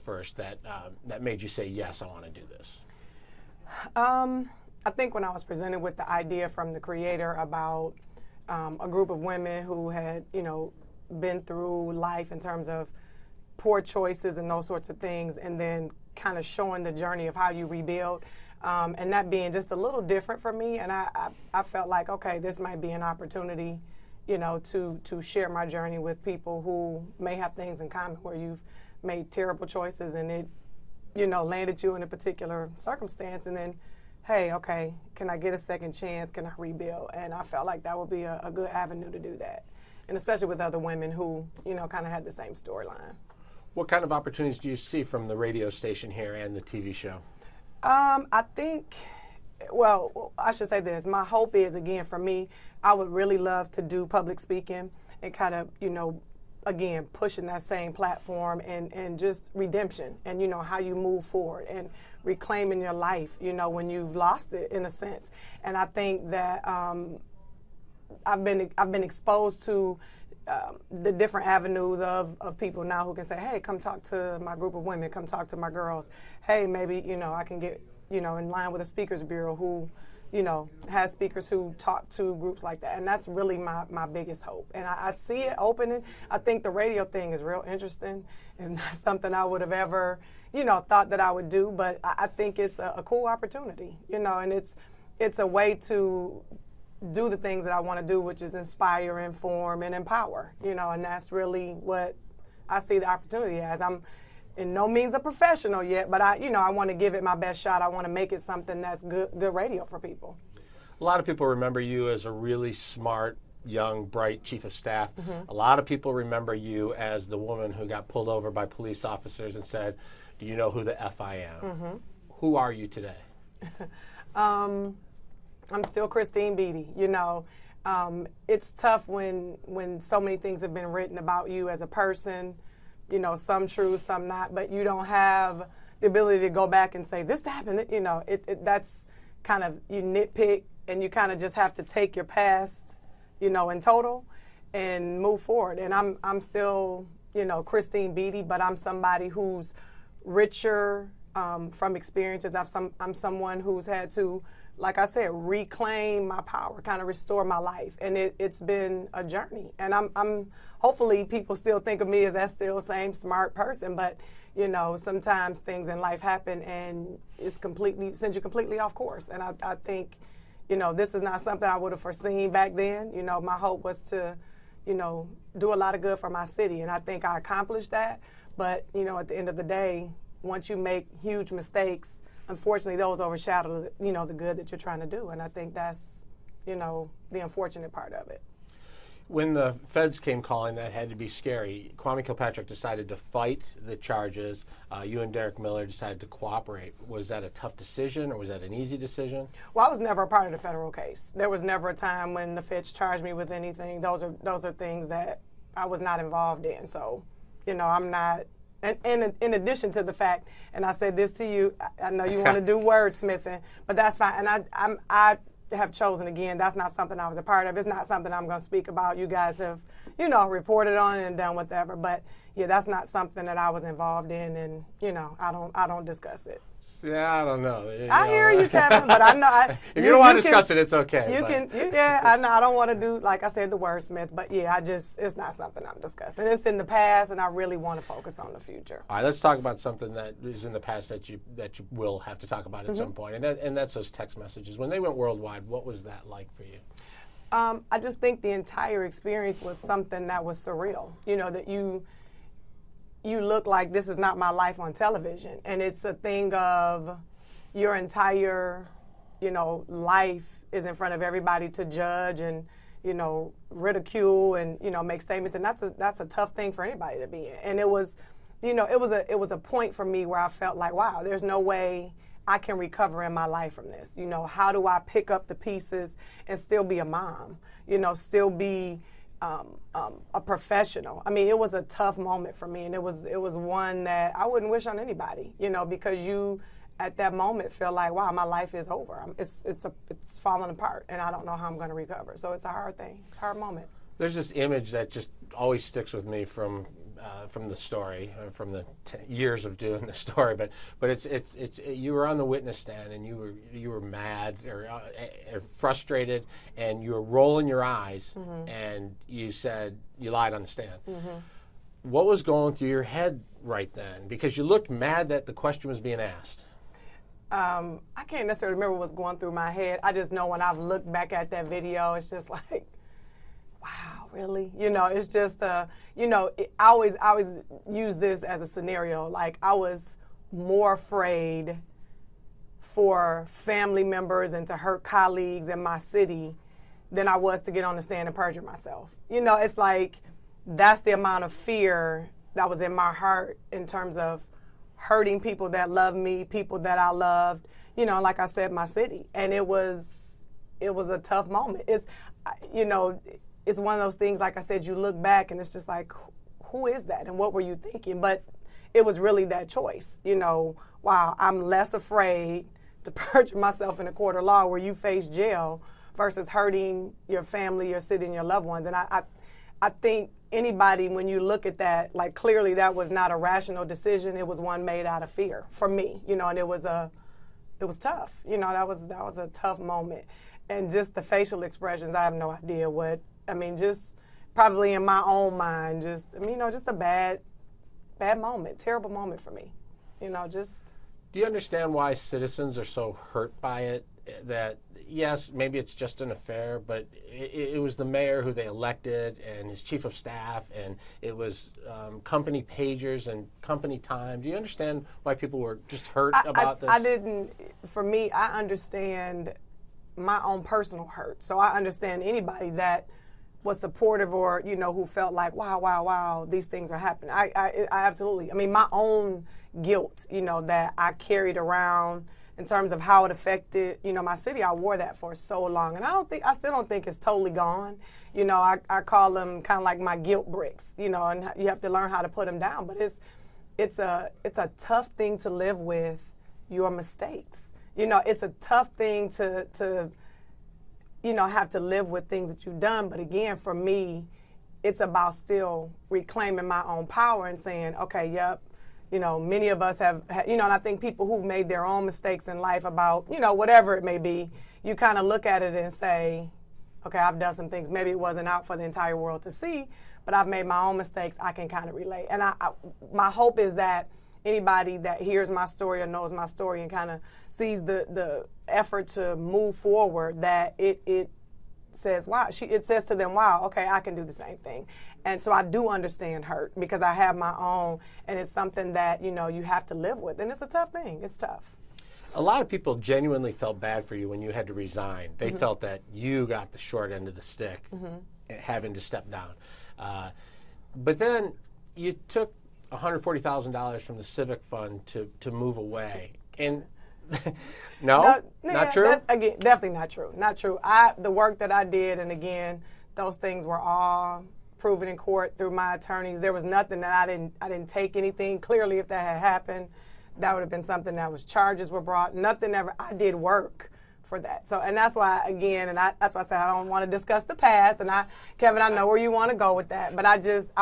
first that that made you say, yes, I want to do this? I think when I was presented with the idea from the creator about a group of women who had, been through life in terms of poor choices and those sorts of things, and then kind of showing the journey of how you rebuild, and that being just a little different for me. And I felt like, okay, this might be an opportunity, to share my journey with people who may have things in common where you've made terrible choices and it, landed you in a particular circumstance, and then, hey, okay, can I get a second chance? Can I rebuild? And I felt like that would be a good avenue to do that. And especially with other women who, kind of had the same storyline. What kind of opportunities do you see from the radio station here and the TV show? I think, well, I should say this. My hope is, again, for me, I would really love to do public speaking and kind of, again, pushing that same platform and just redemption and, how you move forward and reclaiming your life, when you've lost it, in a sense. And I think that I've been exposed to the different avenues of people now who can say, hey, come talk to my group of women, come talk to my girls. Hey, maybe, I can get, in line with a speakers bureau who, has speakers who talk to groups like that. And that's really my biggest hope. And I see it opening. I think the radio thing is real interesting. It's not something I would have ever, thought that I would do, but I think it's a cool opportunity, and it's a way to do the things that I want to do, which is inspire, inform, and empower, and that's really what I see the opportunity as. I'm in no means a professional yet, but I want to give it my best shot. I want to make it something that's good radio for people. A lot of people remember you as a really smart, young, bright chief of staff. A lot of people remember you as the woman who got pulled over by police officers and said, do you know who the F I am? Who are you today? I'm still Christine Beatty. It's tough when so many things have been written about you as a person, some true, some not, but you don't have the ability to go back and say, this happened, that's kind of, you nitpick, and you kind of just have to take your past, in total and move forward. And I'm still, Christine Beatty, but I'm somebody who's richer from experiences. I'm someone who's had to, like I said, reclaim my power, kind of restore my life. And it's been a journey. And I'm hopefully people still think of me as that still same smart person, but sometimes things in life happen and sends you completely off course. And I think, this is not something I would have foreseen back then. My hope was to, do a lot of good for my city. And I think I accomplished that. But, at the end of the day, once you make huge mistakes, unfortunately, those overshadow, the good that you're trying to do. And I think that's, the unfortunate part of it. When the feds came calling, that had to be scary. Kwame Kilpatrick decided to fight the charges. You and Derek Miller decided to cooperate. Was that a tough decision, or was that an easy decision? Well, I was never a part of the federal case. There was never a time when the feds charged me with anything. Those are things that I was not involved in. So, I'm not. And in addition to the fact, and I said this to you, I know you want to do wordsmithing, but that's fine. And I have chosen, again, that's not something I was a part of. It's not something I'm going to speak about. You guys have, reported on it and done whatever. But yeah, that's not something that I was involved in, and I don't discuss it. Yeah, I don't know. I hear you, Kevin, but I know if you don't want to discuss it, it's okay. I know I don't want to do, like I said, the wordsmith, but yeah, it's not something I'm discussing. It's in the past, and I really want to focus on the future. All right, let's talk about something that is in the past that you will have to talk about at some point, and that's those text messages. When they went worldwide, what was that like for you? I just think the entire experience was something that was surreal. That you look like this is not my life on television. And it's a thing of your entire, life is in front of everybody to judge and, ridicule and, make statements. And that's a tough thing for anybody to be in. And it was, it was a point for me where I felt like, wow, there's no way I can recover in my life from this. How do I pick up the pieces and still be a mom, still be a professional? I mean, it was a tough moment for me, and it was one that I wouldn't wish on anybody, because you at that moment feel like, wow, my life is over. It's falling apart, and I don't know how I'm going to recover. So it's a hard thing. It's a hard moment. There's this image that just always sticks with me from from the story, from the years of doing the story, but it's you were on the witness stand and you were mad or frustrated, and you were rolling your eyes, and you said you lied on the stand. What was going through your head right then? Because you looked mad that the question was being asked. I can't necessarily remember what's going through my head. I just know when I've looked back at that video, it's just like, wow, really? It's just, I always use this as a scenario. Like, I was more afraid for family members and to hurt colleagues in my city than I was to get on the stand and perjure myself. It's like, that's the amount of fear that was in my heart in terms of hurting people that love me, people that I loved, like I said, my city. And it was a tough moment. It's one of those things, like I said, you look back and it's just like, who is that and what were you thinking? But it was really that choice, wow, I'm less afraid to perjure myself in a court of law where you face jail versus hurting your family, your city, and your loved ones. And I think anybody, when you look at that, like, clearly that was not a rational decision. It was one made out of fear for me, and it was tough. That was a tough moment. And just the facial expressions, I have no idea just probably in my own mind, just a bad moment, terrible moment for me. Just. Do you understand why citizens are so hurt by it? That, yes, maybe it's just an affair, but it was the mayor who they elected and his chief of staff, and it was company pagers and company time. Do you understand why people were just hurt about this? I didn't. For me, I understand my own personal hurt. So I understand anybody that was supportive or, who felt like, wow, these things are happening. I absolutely. My own guilt, that I carried around in terms of how it affected, my city. I wore that for so long, and I still don't think it's totally gone. I call them kind of like my guilt bricks, and you have to learn how to put them down. But it's a tough thing to live with your mistakes. It's a tough thing to have to live with things that you've done. But again, for me, it's about still reclaiming my own power and saying, okay, yep. Many of us have, and I think people who've made their own mistakes in life about, whatever it may be, you kind of look at it and say, okay, I've done some things. Maybe it wasn't out for the entire world to see, but I've made my own mistakes. I can kind of relate. And my hope is that anybody that hears my story or knows my story and kind of sees the effort to move forward, that it says, wow, it says to them, wow, okay, I can do the same thing. And so I do understand hurt because I have my own, and it's something that, you have to live with. And it's a tough thing. It's tough. A lot of people genuinely felt bad for you when you had to resign. They felt that you got the short end of the stick, having to step down. But then you took $140,000 from the civic fund to move away. And not true? That's, again, definitely not true. Not true. The work that I did, and again, those things were all proven in court through my attorneys. There was nothing that I didn't take anything. Clearly, if that had happened, that would have been something that charges were brought. Nothing ever. I did work for that. So, and that's why, again, that's why I said I don't want to discuss the past. And Kevin, I know where you want to go with that, but I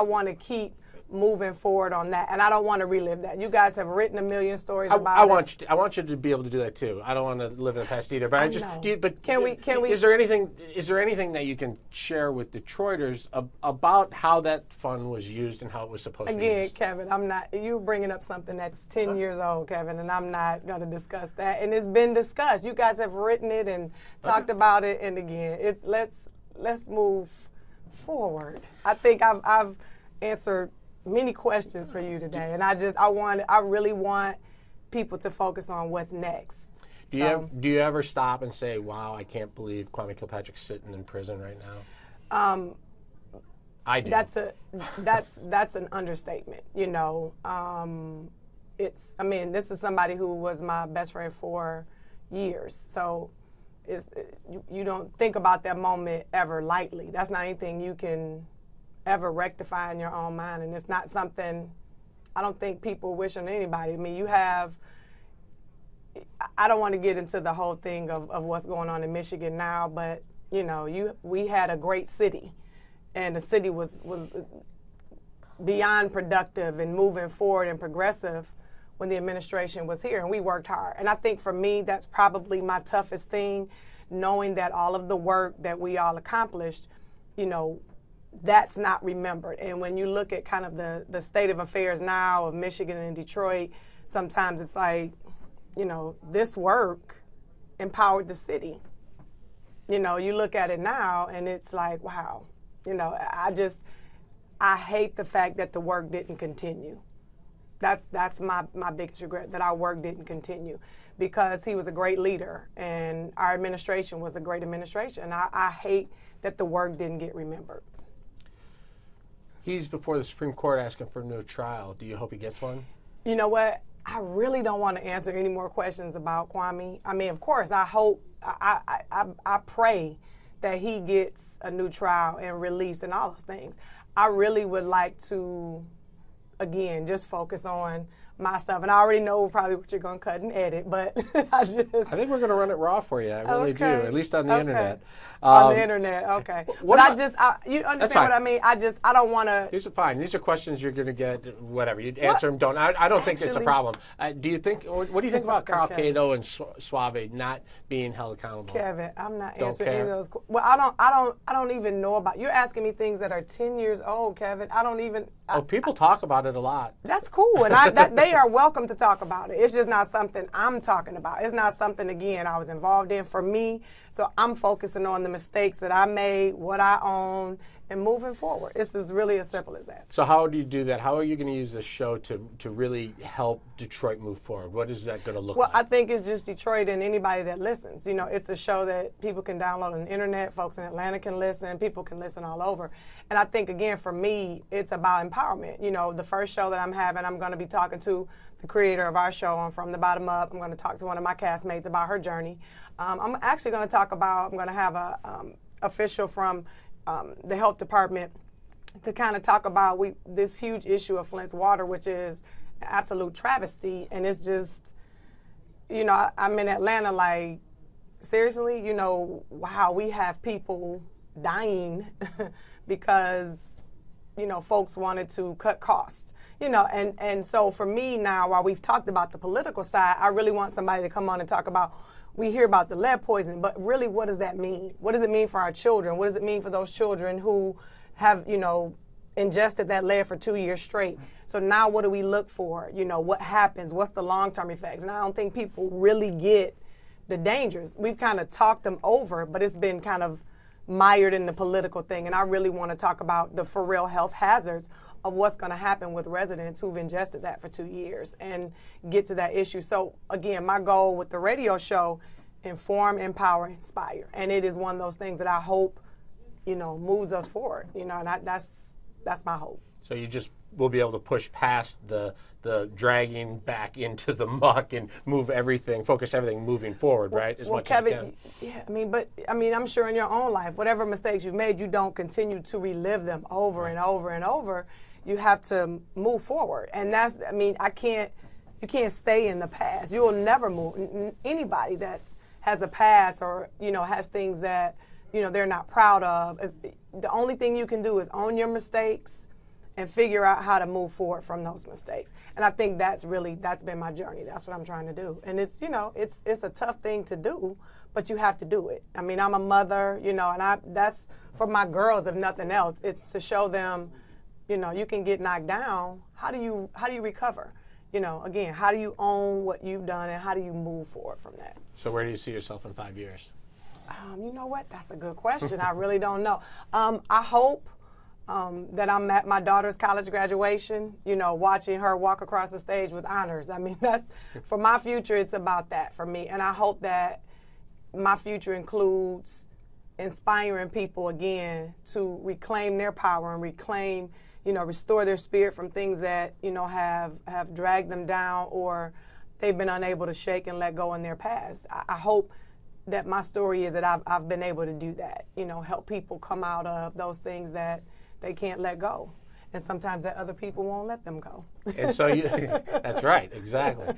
want to keep moving forward on that, and I don't want to relive that. You guys have written a million stories about it. I want you to be able to do that too. I don't want to live in the past either. But Can we? Is there anything that you can share with Detroiters about how that fund was used and how it was supposed to be used? Again, Kevin, I'm not. You're bringing up something that's 10 years old, Kevin, and I'm not going to discuss that. And it's been discussed. You guys have written it and talked about it. And again, let's move forward. I think I've answered many questions for you today, and I really want people to focus on what's next. Do you ever stop and say, "Wow, I can't believe Kwame Kilpatrick's sitting in prison right now"? I do. That's an understatement. This is somebody who was my best friend for years, so you don't think about that moment ever lightly. That's not anything you can ever rectify in your own mind, and it's not something I don't think people wish on anybody. I don't want to get into the whole thing of what's going on in Michigan now, but we had a great city, and the city was beyond productive and moving forward and progressive when the administration was here, and we worked hard. And I think for me, that's probably my toughest thing, knowing that all of the work that we all accomplished, that's not remembered. And when you look at kind of the state of affairs now of Michigan and Detroit, sometimes it's like, this work empowered the city. You look at it now and it's like, wow, I hate the fact that the work didn't continue. That's my biggest regret, that our work didn't continue, because he was a great leader and our administration was a great administration. I hate that the work didn't get remembered. He's before the Supreme Court asking for a new trial. Do you hope he gets one? You know what? I really don't want to answer any more questions about Kwame. I mean, of course, I hope, I pray that he gets a new trial and release and all those things. I really would like to, again, just focus on my stuff. And I already know probably what you're going to cut and edit, but I think we're going to run it raw for you. I really do, at least on the internet. On the internet, okay. You understand what I mean? I don't want to. These are fine. These are questions you're going to get, whatever. You answer them, don't. I don't think it's a problem. What do you think about Carl Cato and Suave not being held accountable? Kevin, I'm not answering any of those. Well, I don't even know about. You're asking me things that are 10 years old, Kevin. I don't even. People talk about it a lot. That's cool, and they are welcome to talk about it. It's just not something I'm talking about. It's not something, again, I was involved in for me. So I'm focusing on the mistakes that I made, what I own, and moving forward. It's as really as simple as that. So how do you do that? How are you going to use this show to really help Detroit move forward? What is that going to look like? Well, I think it's just Detroit and anybody that listens. It's a show that people can download on the internet. Folks in Atlanta can listen. People can listen all over. And I think, again, for me, it's about empowerment. The first show that I'm having, I'm going to be talking to the creator of our show on From the Bottom Up. I'm going to talk to one of my castmates about her journey. I'm actually going to I'm going to have a official from the health department to kind of talk about this huge issue of Flint's water, which is an absolute travesty. And it's just, I'm in Atlanta, like, seriously, wow, we have people dying because, folks wanted to cut costs. And so for me now, while we've talked about the political side, I really want somebody to come on and talk about, we hear about the lead poisoning, but really, what does that mean? What does it mean for our children? What does it mean for those children who have, ingested that lead for 2 years straight? So now what do we look for? What happens? What's the long-term effects? And I don't think people really get the dangers. We've kind of talked them over, but it's been kind of mired in the political thing. And I really want to talk about the for real health hazards of what's going to happen with residents who've ingested that for 2 years and get to that issue. So again, my goal with the radio show, inform, empower, inspire. And it is one of those things that I hope, moves us forward, and that's my hope. So you just will be able to push past the dragging back into the muck and focus everything moving forward, right? As much Kevin, as you can. Yeah, I'm sure in your own life, whatever mistakes you've made, you don't continue to relive them over and over and over. You have to move forward. And you can't stay in the past. You will never move. Anybody that has a past or, has things that, they're not proud of, the only thing you can do is own your mistakes and figure out how to move forward from those mistakes. And I think that's been my journey. That's what I'm trying to do. And it's a tough thing to do, but you have to do it. I'm a mother, and that's for my girls, if nothing else. It's to show them, you can get knocked down. How do you recover? Again, how do you own what you've done and how do you move forward from that? So where do you see yourself in 5 years? You know what? That's a good question. I really don't know. I hope that I'm at my daughter's college graduation, watching her walk across the stage with honors. That's for my future. It's about that for me. And I hope that my future includes inspiring people again to reclaim their power and reclaim, restore their spirit from things that, have dragged them down or they've been unable to shake and let go in their past. I hope that my story is that I've been able to do that, help people come out of those things that they can't let go. and sometimes that other people won't let them go. And so that's right, exactly.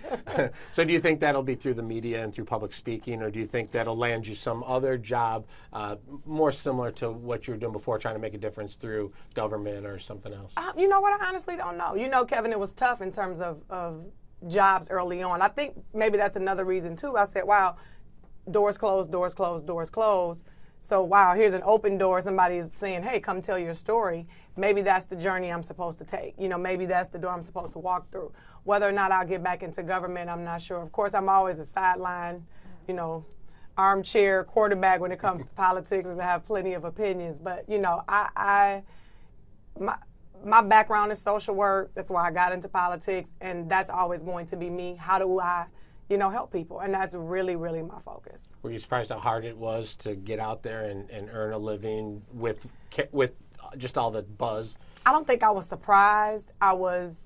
So do you think that'll be through the media and through public speaking, or do you think that'll land you some other job more similar to what you were doing before, trying to make a difference through government or something else? You know what? I honestly don't know. You know, Kevin, it was tough in terms of jobs early on. I think maybe that's another reason too. I said, wow, doors closed, doors closed, doors closed. So, wow, here's an open door. Somebody is saying, hey, come tell your story. Maybe that's the journey I'm supposed to take. You know, maybe that's the door I'm supposed to walk through. Whether or not I'll get back into government, I'm not sure. Of course, I'm always a sideline, you know, armchair quarterback when it comes to politics, and I have plenty of opinions. But, you know, my background is social work. That's why I got into politics, and that's always going to be me. How do I, you know, help people? And that's really, really my focus. Were you surprised how hard it was to get out there and earn a living with just all the buzz? I don't think I was surprised. I was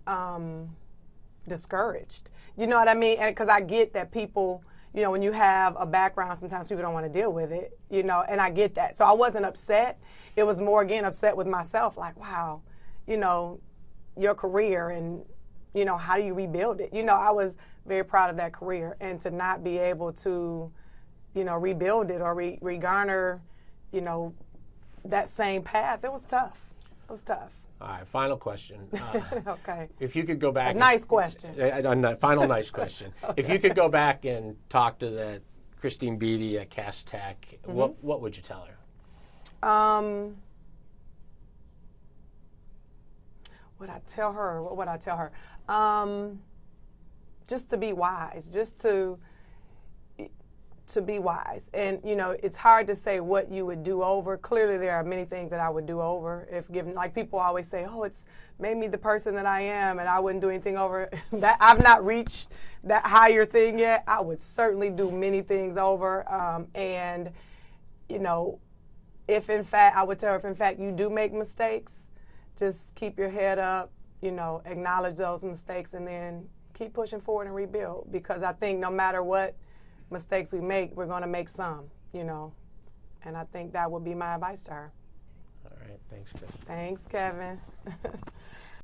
discouraged. You know what I mean? And because I get that people, you know, when you have a background, sometimes people don't want to deal with it, you know, and I get that. So I wasn't upset. It was more, again, upset with myself, like, wow, you know, your career and, you know, how do you rebuild it? You know, I was very proud of that career, and to not be able to, you know, rebuild it or regarner, you know, that same path, it was tough. It was tough. All right, final question. Okay. If you could go back. Nice question. Final nice question. Okay. If you could go back and talk to that Christine Beatty at Cass Tech, what would you tell her? What would I tell her? Just to be wise, just to be wise. And, you know, it's hard to say what you would do over. Clearly, there are many things that I would do over if given, like people always say, oh, it's made me the person that I am, and I wouldn't do anything over. That I've not reached that higher thing yet. I would certainly do many things over. And, you know, I would tell her, if in fact you do make mistakes, just keep your head up, you know, acknowledge those mistakes, and then keep pushing forward and rebuild. Because I think no matter what mistakes we make, we're going to make some, you know. And I think that would be my advice to her. All right. Thanks, Chris. Thanks, Kevin.